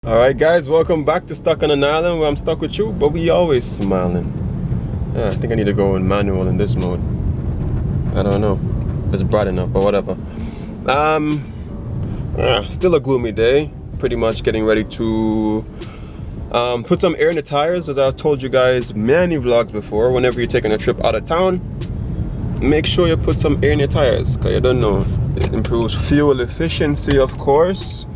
Alright guys, welcome back to Stuck on an Island where I'm stuck with you, but we always smiling. Yeah, I think I need to go in manual in this mode. I don't know if it's bright enough, but whatever. Still a gloomy day. Pretty much getting ready to put some air in the tires. As I've told you guys many vlogs before, whenever you're taking a trip out of town, make sure you put some air in your tires, because you don't know, it improves fuel efficiency, of course.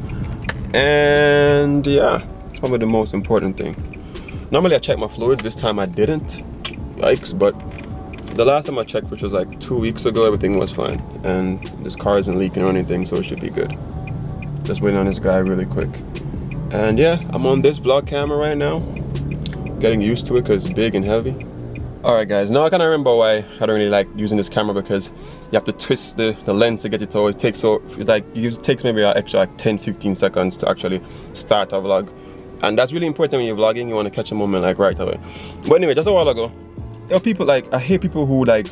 And yeah, it's probably the most important thing. Normally I check my fluids, this time I didn't. Yikes, but the last time I checked, which was like 2 weeks ago, everything was fine. And this car isn't leaking or anything, so it should be good. Just waiting on this guy really quick. And yeah, I'm on this vlog camera right now. Getting used to it because it's big and heavy. Alright guys, now I kind of remember why I don't really like using this camera, because you have to twist the lens to get it to, it takes maybe an extra like 10-15 seconds to actually start a vlog. And that's really important when you're vlogging, you want to catch a moment like right away. But anyway, just a while ago, there were people like, I hate people who like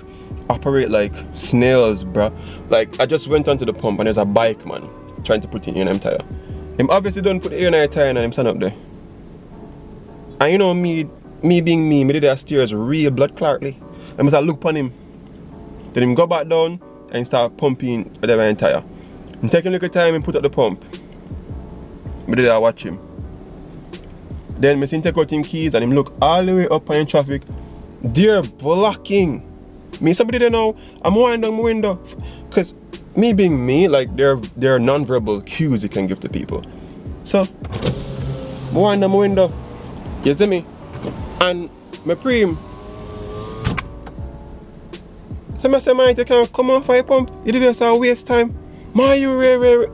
operate like snails, bruh. Like I just went onto the pump and there's a bike man trying to put in air in tire. Him obviously don't put air in a tire and him stand up there. And you know me being me did that steers real blood clotly. I must look upon him. Then him go back down and start pumping whatever in tire. I'm taking a little time and put up the pump. I did that watch him. Then I see him take out him keys and him look all the way up in traffic. They're blocking. Me somebody there now, I'm winding down my window. Cause me being me, like there are non-verbal cues you can give to people. So I wind down my window. You see me? And my preem. So I say, man, you can't come on fire pump. You did this all waste time. Man, you really.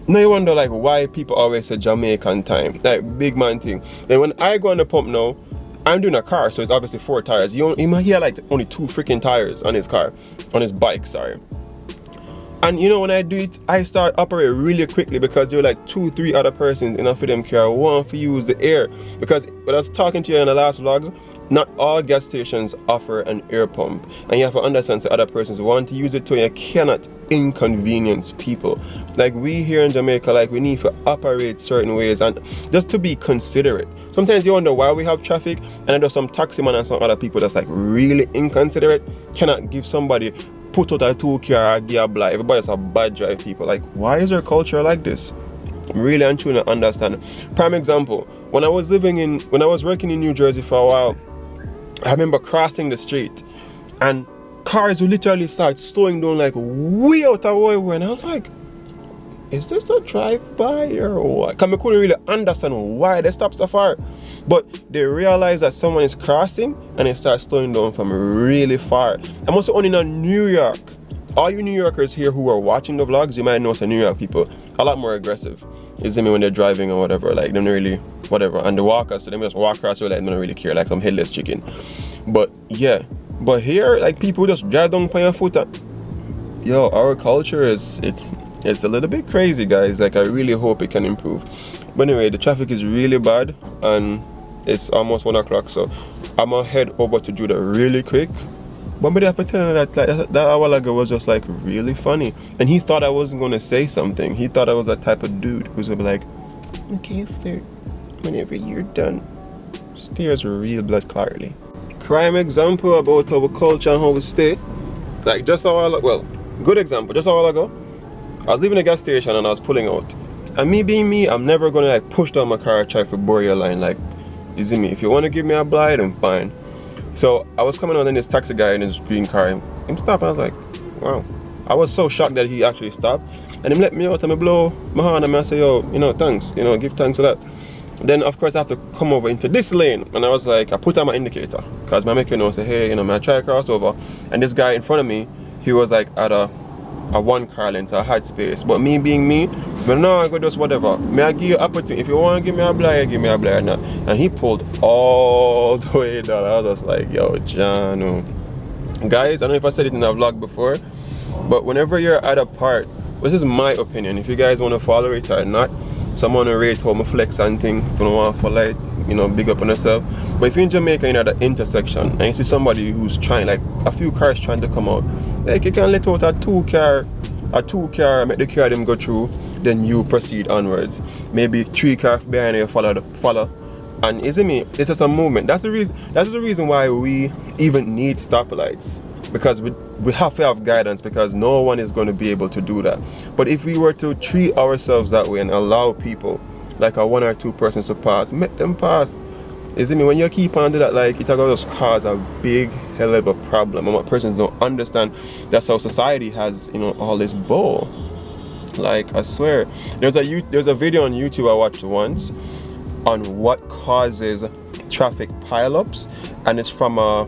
Now you wonder like why people always say Jamaican time. Like big man thing. Then when I go on the pump now, I'm doing a car, so it's obviously 4 tires. You might hear like only 2 freaking tires on his car. On his bike, sorry. And you know when I do it, I start operate really quickly because there are like 2-3 other persons in a for them car want to use the air. Because when I was talking to you in the last vlogs, not all gas stations offer an air pump. And you have to understand that other persons want to use it too, and you cannot inconvenience people. Like we here in Jamaica, like we need to operate certain ways and just to be considerate. Sometimes you wonder why we have traffic, and there's some taxi man and some other people that's like really inconsiderate, cannot give somebody put out a 2 car or give a blind. Everybody's a bad drive people. Like, why is our culture like this? Really and truly understand. Prime example, when I was working in New Jersey for a while, I remember crossing the street and cars would literally start slowing down like way out of way, and I was like, is this a drive-by or what? Because I couldn't really understand why they stopped so far. But they realized that someone is crossing and they start slowing down from really far. I'm also only in New York. All you New Yorkers here who are watching the vlogs, you might know some New York people a lot more aggressive. You see me when they're driving or whatever, like they don't really, whatever. And the walkers, so they just walk across the road like they don't really care, like some headless chicken. But yeah, but here, like people just drive down on your foot. Yo, our culture it's a little bit crazy, guys. Like I really hope it can improve. But anyway, the traffic is really bad and it's almost 1 o'clock, so I'm gonna head over to Judah really quick. But I have to tell you that like, that hour ago was just like really funny, and he thought I wasn't gonna say something. He thought I was that type of dude who's gonna be like, okay sir, whenever you're done. Steers real blood clearly. Prime example about our culture and how we stay. Like just a while, well, good example, just a while ago, I was leaving the gas station and I was pulling out. And me being me, I'm never gonna like push down my car and try to bore your line. Like, you see me, if you wanna give me a blind, then fine. So I was coming on and this taxi guy in his green car, him stopped, I was like, wow. I was so shocked that he actually stopped. And him let me out and I blow my horn and I say, yo, thanks, give thanks for that. Then of course I have to come over into this lane, and I was like, I put on my indicator, cause my make say, hey, I try to cross over. And this guy in front of me, he was like at a 1 car length, so I had space. But me being me, but no, I go just whatever. May I give you opportunity? If you want to give me a blind, give me a blind or not. And he pulled all the way down. I was just like, yo, John. Guys, I don't know if I said it in a vlog before, but whenever you're at a part, this is my opinion. If you guys want to follow it or not, someone will rate how I flex and thing. If you don't want to follow it, big up on yourself. But if you're in Jamaica, you're at the intersection and you see somebody who's trying, like a few cars trying to come out, like you can let out a 2 car, make the car them go through, then you proceed onwards. Maybe 3 cars behind you follow. And isn't me? It's just a movement. That's the reason why we even need stoplights. Because we have to have guidance, because no one is going to be able to do that. But if we were to treat ourselves that way and allow people, like a 1 or 2 persons to pass, make them pass. Isn't me? When you keep on to that, like, it's going to just cause a big hell of a problem. And what persons don't understand, that's how society has, you know, all this bull. Like, I swear, there's a video on YouTube I watched once on what causes traffic pileups, and it's from a,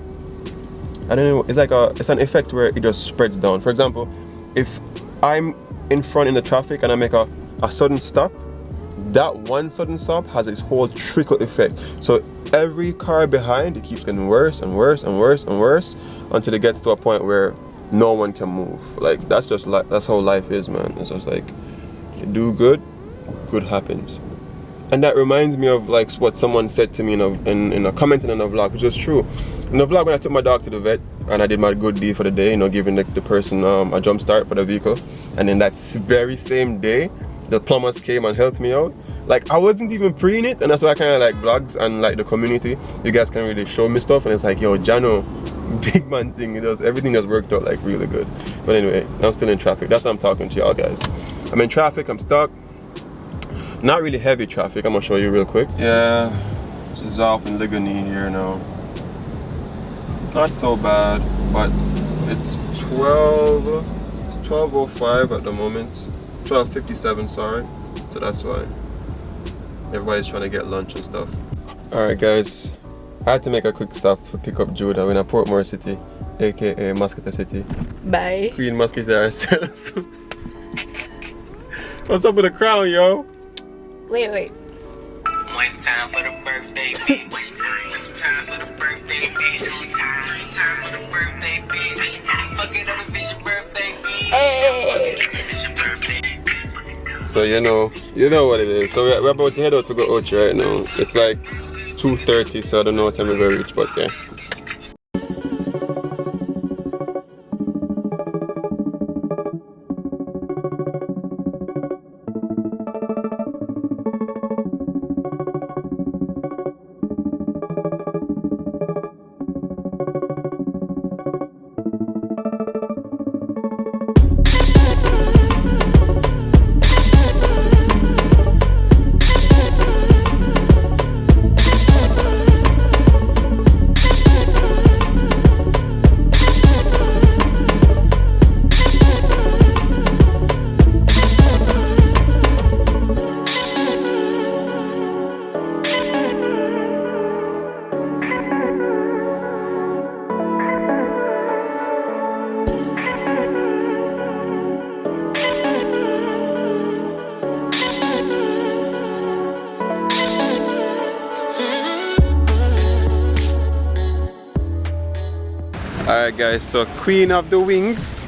I don't know, it's an effect where it just spreads down. For example, if I'm in front in the traffic and I make a sudden stop, that one sudden stop has its whole trickle effect. So every car behind, it keeps getting worse and worse and worse and worse until it gets to a point where no one can move. Like, that's how life is, man. It's just like, you do good happens. And that reminds me of like what someone said to me in a comment in a vlog, which was true. In the vlog, when I took my dog to the vet and I did my good deed for the day, you know, giving the person a jump start for the vehicle, and then that very same day, the plumbers came and helped me out. Like, I wasn't even preying it, and that's why I kind of like vlogs and like the community. You guys can really show me stuff, and it's like, yo, Jano, big man thing. Everything has worked out like really good. But anyway, I'm still in traffic. That's why I'm talking to y'all guys. I'm in traffic. I'm stuck. Not really heavy traffic. I'm gonna show you real quick. Yeah, this is off in Ligonier here now. Not so bad, but it's 12:05 at the moment. 12:57, sorry. So that's why everybody's trying to get lunch and stuff. All right, guys. I had to make a quick stop to pick up Judah. We're in Portmore City, aka Musketeer City. Bye. Queen Musketeer herself. What's up with the crown, yo? Wait. 1 time for the birthday, bitch. 2 times for the birthday, bitch. 3 times for the birthday, bitch. Fuck it up if it's your birthday, bitch. Fuck it up if it's your birthday, bitch. So you know what it is. So we're about to head out to go Ochi right now. It's like 2:30, so I don't know what time we're gonna reach, but yeah. Alright guys, so queen of the wings.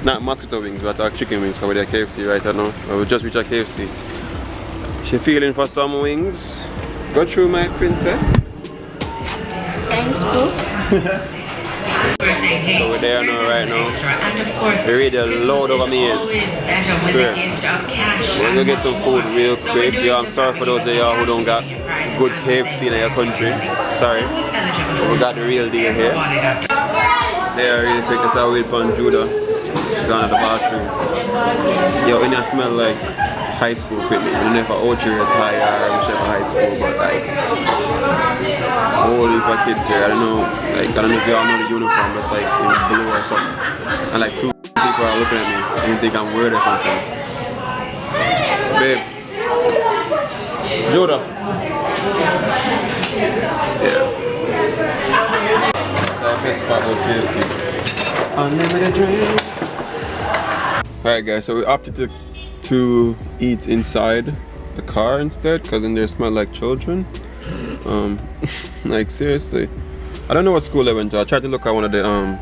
Not mosquito wings, but our chicken wings, because we're at KFC right now. We just reached a KFC. She feeling for some wings. Go through, my princess. Thanks, boo. So we're there now, right now. We're ready to load over meals. Swear. We're gonna get some food real quick. Yo, I'm sorry for those of y'all who don't got good KFC in your country. Sorry. But we got the real deal here. There, really quick, that's how we on Judah. She's gone to the bathroom. Yo, and it smell like high school equipment. I don't know if Ochi is high or whichever high school, but like whole heap of kids here. I don't know if y'all know the uniform, but it's like in blue or something. And like 2 people are looking at me and you think I'm weird or something. Babe. Judah. Yeah. So I first spot with KFC. Unlimited drink. Alright guys, so we opted to eat inside the car instead, because in there smell like children. Like seriously. I don't know what school I went to. I tried to look at one of the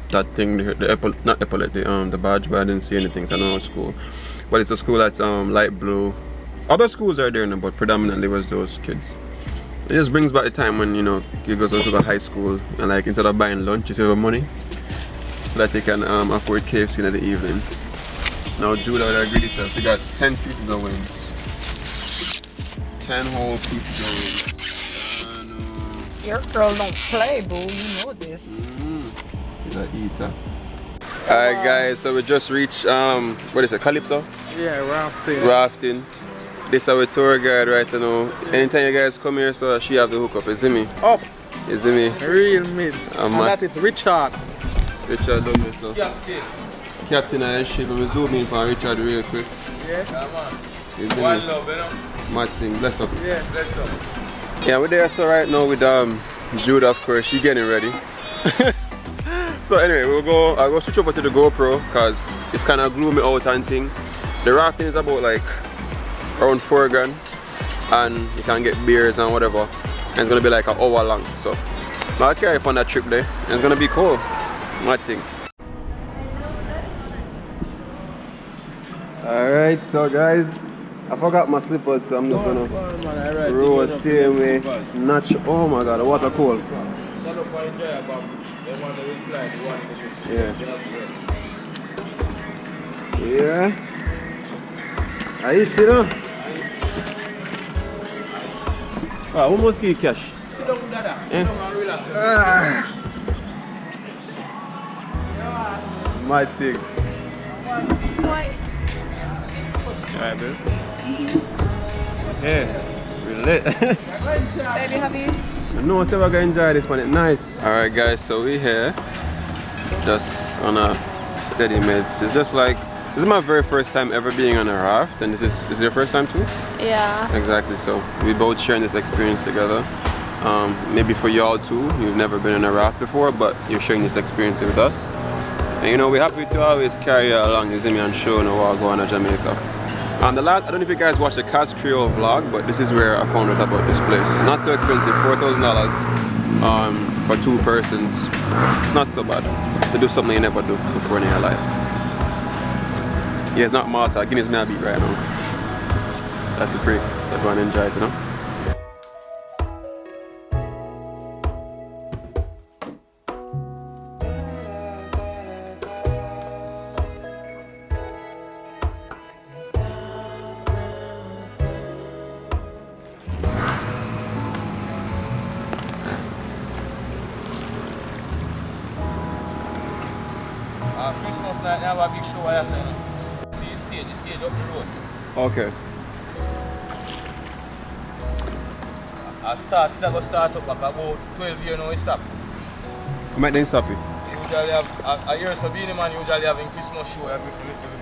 that thing, the badge, but I didn't see anything, so I don't know what school. But it's a school that's light blue. Other schools are there now, but predominantly was those kids. It just brings back the time when, you know, you go to the high school and like instead of buying lunch, you save money so that you can afford KFC in the evening. Now Judah would agree this up. We got 10 pieces of wings. 10 whole pieces of wings. Your girl don't play, boo. You know this. He's an eater. Alright guys, so we just reached what is it, Calypso? Yeah, rafting. Rafting. This is our tour guide right now. Anytime you guys come here, so she have the hookup, you see me? Up. You see me? Real mid. And that is Richard. Richard done this so. Captain of the ship, and we zoom in for Richard real quick. Yeah. You see One me? love, you know? Mad thing, bless up. Yeah, bless up. Yeah, we're there so right now with Judah, of course, she getting ready. So anyway, I'll go switch over to the GoPro because it's kind of gloomy out and thing. The rafting is about like around $4 grand and you can get beers and whatever. And it's gonna be like an hour long. So I'll carry up on that trip there. And it's gonna be cool. Mad thing. Alright, so guys, I forgot my slippers, so I'm just gonna roll same way. Oh my god, what a cold. Yeah. Yeah. Are you still on? Ah, who must give cash? Sit down, Dada. Sit down and relax. My thing. What? Alright, babe. Yeah, we're lit. Baby, have you? No, so we're gonna enjoy this one. It's nice. Alright, guys, so we're here just on a steady meds. It's just like this is my very first time ever being on a raft, and this is your first time too? Yeah. Exactly. So we both sharing this experience together. Maybe for y'all too, you've never been on a raft before, but you're sharing this experience with us. And you know, we're happy to always carry you along, you see me, and show you while going to Jamaica. And the last, I don't know if you guys watched the Cast Creole vlog, but this is where I found out about this place. Not so expensive, $4,000 for 2 persons. It's not so bad to do something you never do before in your life. Yeah, it's not Malta. Guinea's me a beat right now. That's the break. Everyone enjoy it, you know? Christmas night, they have a big show. See the stage up the road. Okay. It's going to start up like about 12 years now, it stop. I might then stop it. Usually have, a year so Beenie Man usually having Christmas show every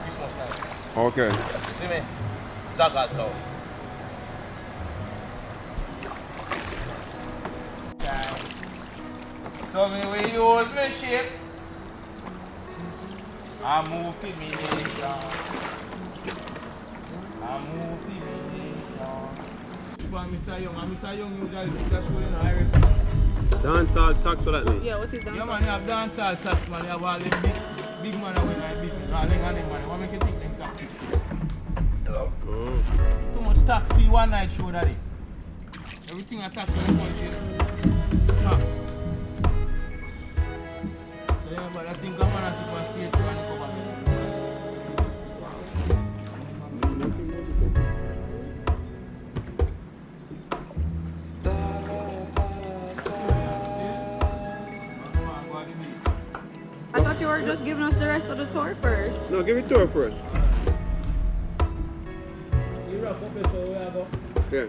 Christmas night. Okay. You see me? Zagas out. So me we use me shape. I move for me nation. I move for me nation. Mr. Young usually take that show in Irish. Dancehall tax or that mean? Yeah, what is that? Yeah man, you have dancehall tax man, you have all them big man away like business. All them and them man, what make you think them tax? Hello? Too much tax for one night show that day. Everything a tax in the country. Tax. So yeah, but I think I'm gonna keep my stage show and cover me. I thought you were just giving us the rest of the tour first. No, give it to her first. You wrap up so we have a... Yeah.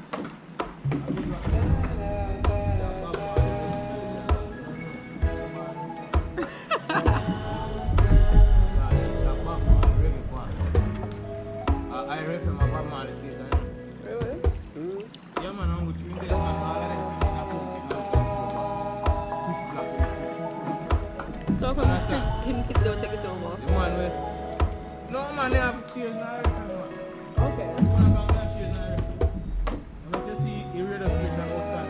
I read from my mama this year. Really? Yeah man, I'm with you there, man. All of them So how come him kids don't take it over? the man with... No man, they have shares now. Okay. One of them have shares now. I'm going to see a radio station outside.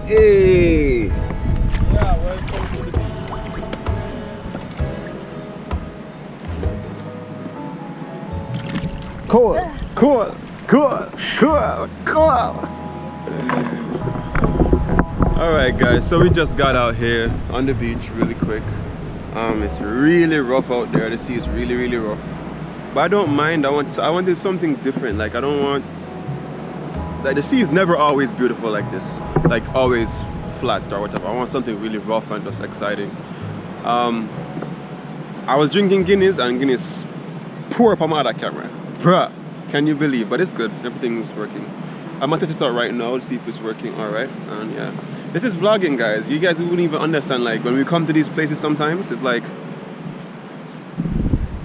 Hey! Yeah, welcome to the beach. Cool, cool, cool, cool, cool. Alright guys, so we just got out here on the beach really quick. It's really rough out there. The sea is really rough. But I don't mind. I wanted something different. Like I don't want, like the sea is never always beautiful like this. Like always flat or whatever. I want something really rough and just exciting. I was drinking Guinness and Guinness pour up on my other camera. Bruh, can you believe? But it's good. Everything's working. I'm gonna test this out right now to see if it's working alright. And yeah. This is vlogging, guys. You guys wouldn't even understand, like when we come to these places sometimes, it's like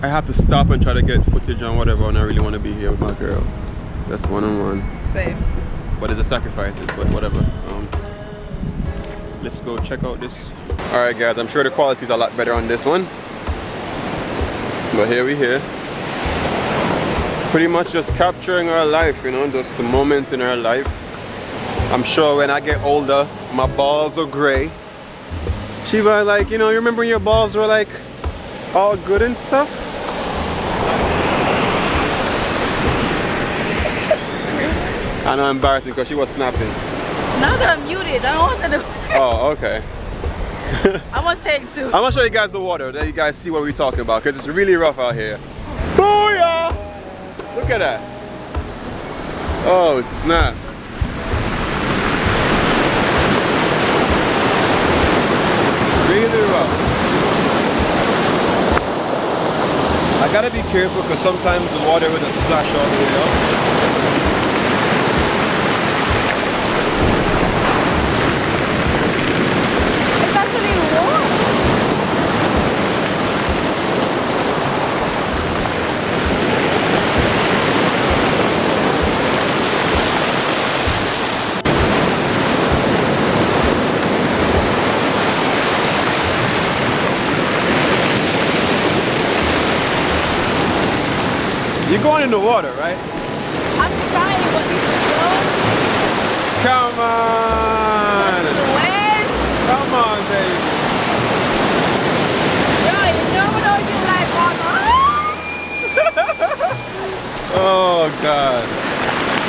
I have to stop and try to get footage and whatever, and I really want to be here with my girl. That's one-on-one. Same. But it's a sacrifice, but whatever. Let's go check out this. Alright guys, I'm sure the quality is a lot better on this one. But here we here. Pretty much just capturing our life, you know, just the moments in our life. I'm sure when I get older, my balls are gray. She was like, you know, you remember when your balls were like all good and stuff? I know, embarrassing because she was snapping. Now that I'm muted, I don't want to. Oh, okay. I'm gonna take two. I'm gonna show you guys the water, then you guys see what we're talking about, because it's really rough out here. Booyah! Look at that. Oh, snap. Really rough. I gotta be careful because sometimes the water will just splash all the way up. It's actually warm. You're going in the water, right? I'm trying, but you should go Come on! to the west. Come on, baby. Yo, you never know you like water. Oh, God.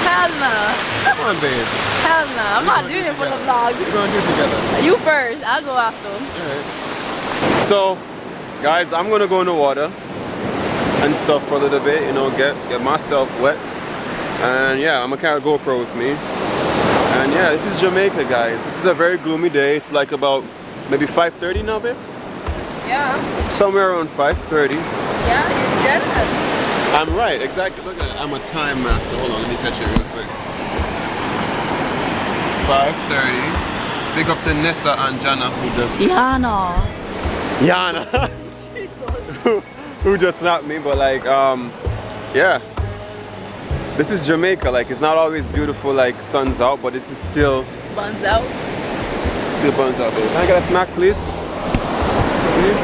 Hell no. Come on, babe. Hell no. I'm not doing it for the vlog. We're going to do it together. You first. I'll go after. Alright. So, guys, I'm going to go in the water and stuff for a little bit, you know, get myself wet. And yeah, I'm gonna carry a GoPro with me. And yeah, this is Jamaica, guys. This is a very gloomy day. It's like about maybe 5:30 now, babe? Yeah. Somewhere around 5:30. Yeah, you're jealous. I'm right, exactly. Look at it. I'm a time master. Hold on, let me catch it real quick. 5:30. Big up to Nessa and Jana who just... Yana. Yana. Who just snapped me, but like, yeah. This is Jamaica. Like, it's not always beautiful, like sun's out, but this is still... Buns out. Still buns out, babe. Can I get a smack, please? Please?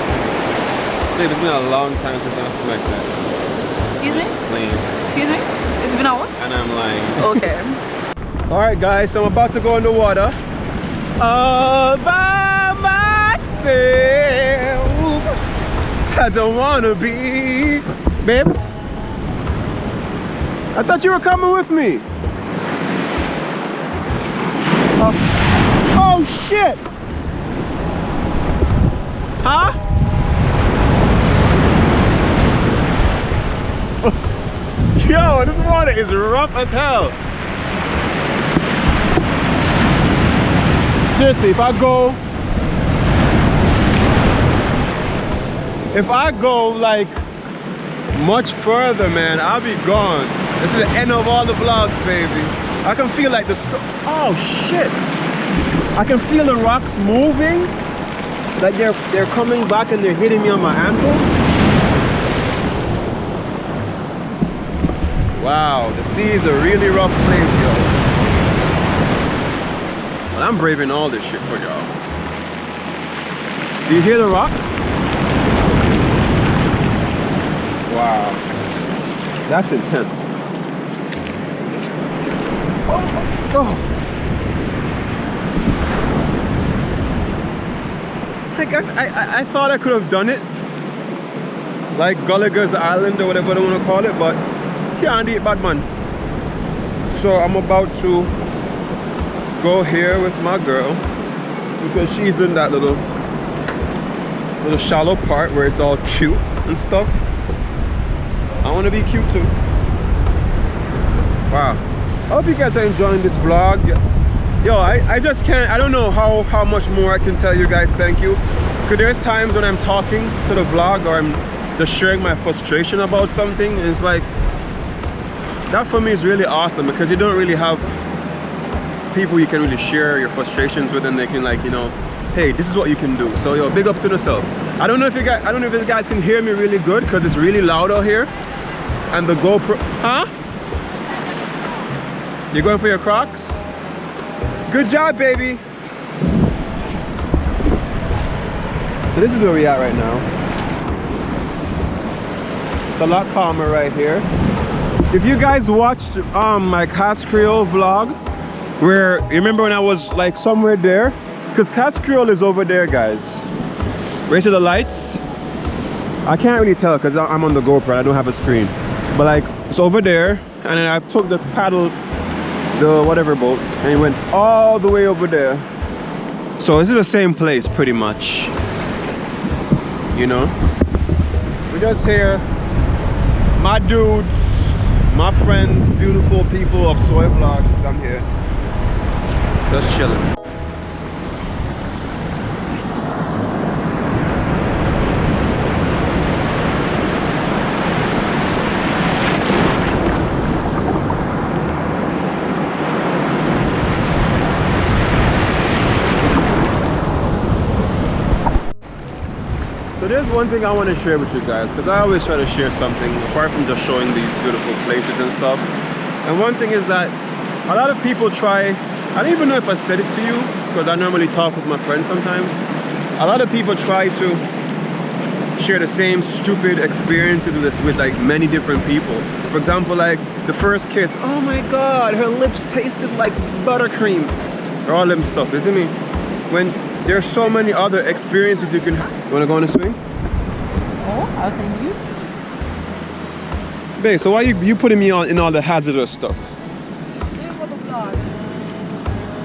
It's been a long time since I smoked that. Excuse me? Clean. Excuse me? It's been a what? And I'm lying. Okay. Alright guys, so I'm about to go in the water. All by myself. I don't wanna be. Babe? I thought you were coming with me. Oh shit! Huh? Yo, this water is rough as hell. Seriously, if I go like much further, man, I'll be gone. This is the end of all the vlogs, baby. I can feel like oh shit! I can feel the rocks moving. Like they're coming back and they're hitting me on my ankles. Wow, the sea is a really rough place, yo. But I'm braving all this shit for y'all. Do you hear the rock? Wow, that's intense. Oh. Like I thought I could have done it, like Gallagher's Island or whatever they want to call it, but can't do it, bad man. So I'm about to go here with my girl because she's in that little shallow part where it's all cute and stuff. I want to be cute too. Wow. I hope you guys are enjoying this vlog. Yo, I just can't, I don't know how much more I can tell you guys thank you. Because there's times when I'm talking to the vlog or I'm just sharing my frustration about something, and it's like, that for me is really awesome because you don't really have people you can really share your frustrations with, and they can, like, you know, hey, this is what you can do. So yo, big up to yourself. I don't know if you guys can hear me really good because it's really loud out here. And the GoPro, huh? You going for your Crocs? Good job, baby. So this is where we at right now. It's a lot calmer right here. If you guys watched my Cast Creole vlog, where you remember when I was like somewhere there, because Cast Creole is over there, guys. Right to the lights. I can't really tell because I'm on the GoPro. I don't have a screen, but like it's over there, and then I took the paddle, the whatever boat, and it went all the way over there. So this is the same place pretty much, you know. We're just here, my dudes, my friends, beautiful people of Soy Vlogs. I'm here just chilling. So there's one thing I want to share with you guys, because I always try to share something apart from just showing these beautiful places and stuff. And one thing is that a lot of people try, I don't even know if I said it to you, because I normally talk with my friends sometimes. A lot of people try to share the same stupid experiences with like many different people. For example, like the first kiss, oh my god, her lips tasted like buttercream, or all them stuff, isn't it? When there's so many other experiences you can have. You wanna go on a swing? Oh, I was saying you. Babe, so why you putting me on in all the hazardous stuff?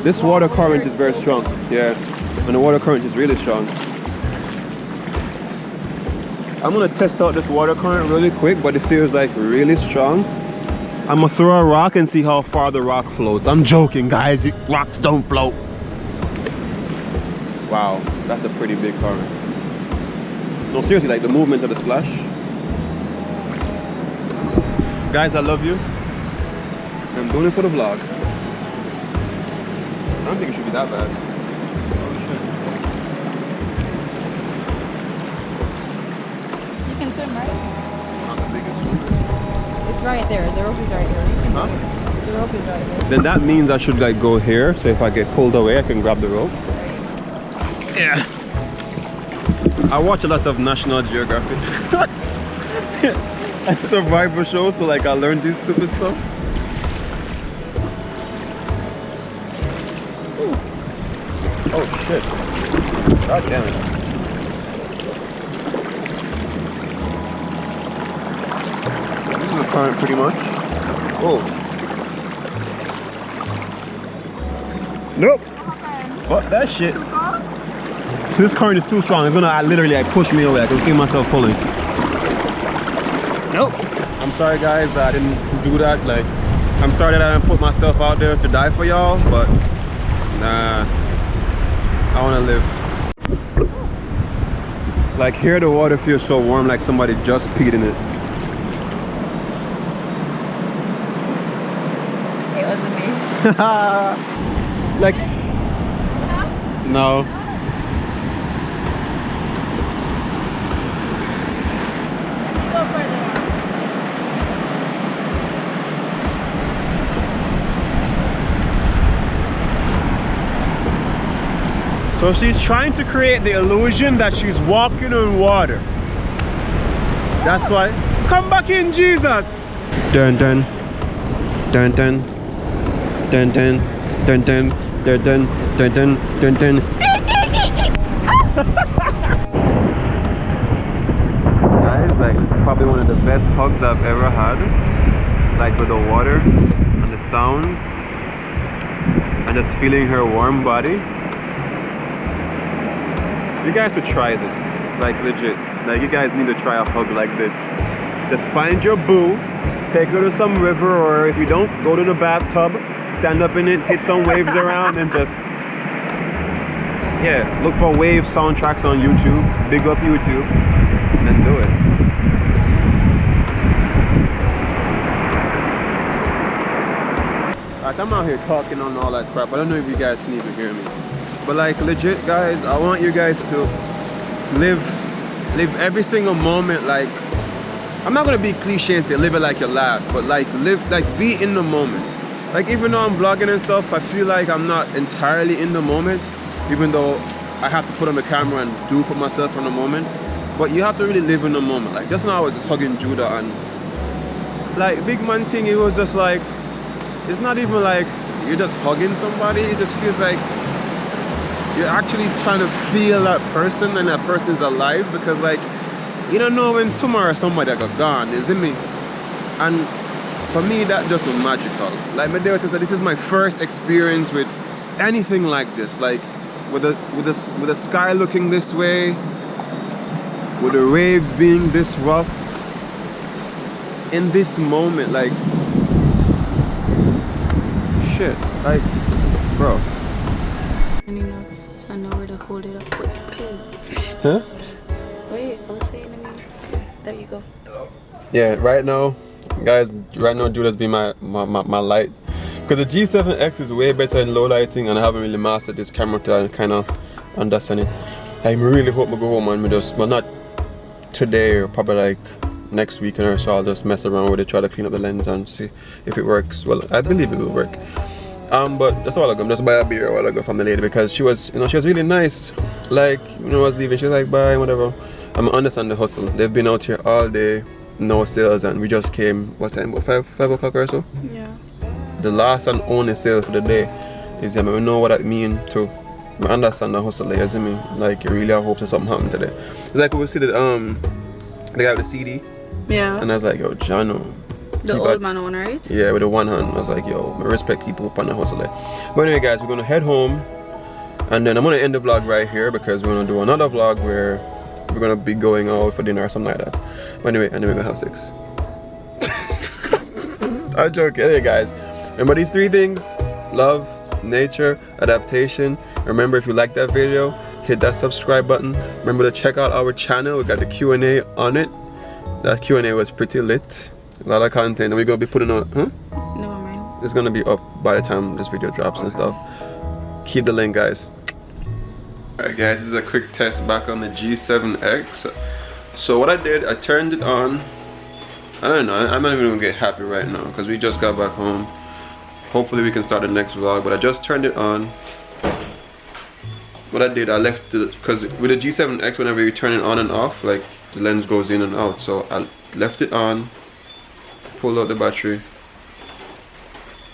This water current is very strong. Yeah, and the water current is really strong. I'm gonna test out this water current really quick, but it feels like really strong. I'm gonna throw a rock and see how far the rock floats. I'm joking, guys. Rocks don't float. Wow, that's a pretty big current. No, seriously, like the movement of the splash. Guys, I love you. I'm doing it for the vlog. I don't think it should be that bad. You can swim, right? Not the biggest swimmer. It's right there. The rope is right there. You can Huh? The rope is right there. Then that means I should like go here, so if I get pulled away, I can grab the rope. Yeah. I watch a lot of National Geographic and survival shows, so like I learned this stupid stuff. Ooh. Oh shit. God damn it. This is the current pretty much. Oh. Nope. Fuck that shit. This current is too strong. It's gonna literally like push me away. I can feel myself pulling. Nope. I'm sorry guys that I didn't do that. Like, I'm sorry that I didn't put myself out there to die for y'all, but nah, I wanna live. Like here the water feels so warm, like somebody just peed in it. It wasn't me. Like, no. Go further. So she's trying to create the illusion that she's walking on water. That's why. Come back in, Jesus! Dun dun. Dun dun. Dun dun. Dun dun. Dun dun. Dun dun. Dun dun. Guys, like this is probably one of the best hugs I've ever had. Like with the water and the sounds. And just feeling her warm body. You guys should try this, like legit. Like you guys need to try a hug like this. Just find your boo, take her to some river, or if you don't, go to the bathtub, stand up in it, hit some waves around, and just, yeah, look for wave soundtracks on YouTube, big up YouTube, and then do it. Alright, I'm out here talking on all that crap. I don't know if you guys can even hear me. But like legit guys, I want you guys to live every single moment. Like, I'm not gonna be cliche and say live it like your last, but like be in the moment. Like even though I'm vlogging and stuff, I feel like I'm not entirely in the moment, even though I have to put on the camera and do put myself in the moment. But you have to really live in the moment. Like just now I was just hugging Judah, and like big man thing, it was just like, it's not even like you're just hugging somebody, it just feels like you're actually trying to feel that person and that person is alive, because like you don't know when tomorrow somebody got gone, isn't me? And for me that just was magical. Like my daughter said, this is my first experience with anything like this, like with the sky looking this way, with the waves being this rough, in this moment, like shit, like bro. I know where to hold it up. Huh? Wait, I was saying to me. There you go. Yeah, right now, guys, Judah's been my light. Because the G7X is way better in low lighting, and I haven't really mastered this camera to kind of understand it. I really hope I go home and well, not today, or probably like next weekend or so, I'll just mess around with it, try to clean up the lens and see if it works. Well, I believe it will work. But that's a while ago, I'm just buy a beer a while ago from the lady, because she was really nice. Like, I was leaving, she was like, bye, whatever. I'm understand the hustle. They've been out here all day, no sales, and we just came, what time, about 5 o'clock or so? Yeah. The last and only sale for the day is, we know what that mean too. I understand the hustle, like, you see me? Like, you really hope that something happened today. It's like we see the guy with the CD. Yeah. And I was like, yo, Jano. The old man one, right? Yeah, with the one hand. I was like, yo, I respect people up on the hustle. But anyway, guys, we're gonna head home, and then I'm gonna end the vlog right here, because we're gonna do another vlog where we're gonna be going out for dinner or something like that. But anyway, and then we're gonna have sex. I'm joking. Anyway, guys, remember these 3 things: love, nature, adaptation. Remember, if you like that video, hit that subscribe button. Remember to check out our channel. We got the Q&A on it. That Q&A was pretty lit. A lot of content, and we're gonna be putting on. No, man. It's gonna be up by the time this video drops and stuff. Keep the link, guys. Alright, guys, this is a quick test back on the G7X. So what I did, I turned it on. I don't know, I'm not even gonna get happy right now because we just got back home. Hopefully we can start the next vlog, but I just turned it on. what I did, I left the, because with the G7X, whenever you turn it on and off, like the lens goes in and out. So I left it on, pulled out the battery,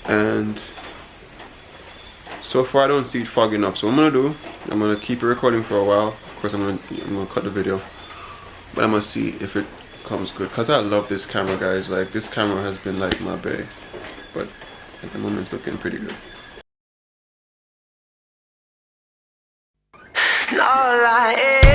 and so far I don't see it fogging up. So what I'm gonna do, I'm gonna keep it recording for a while. Of course, I'm gonna cut the video, but I'm gonna see if it comes good. Cause I love this camera, guys. Like this camera has been like my bae, but at the moment it's looking pretty good. No lie.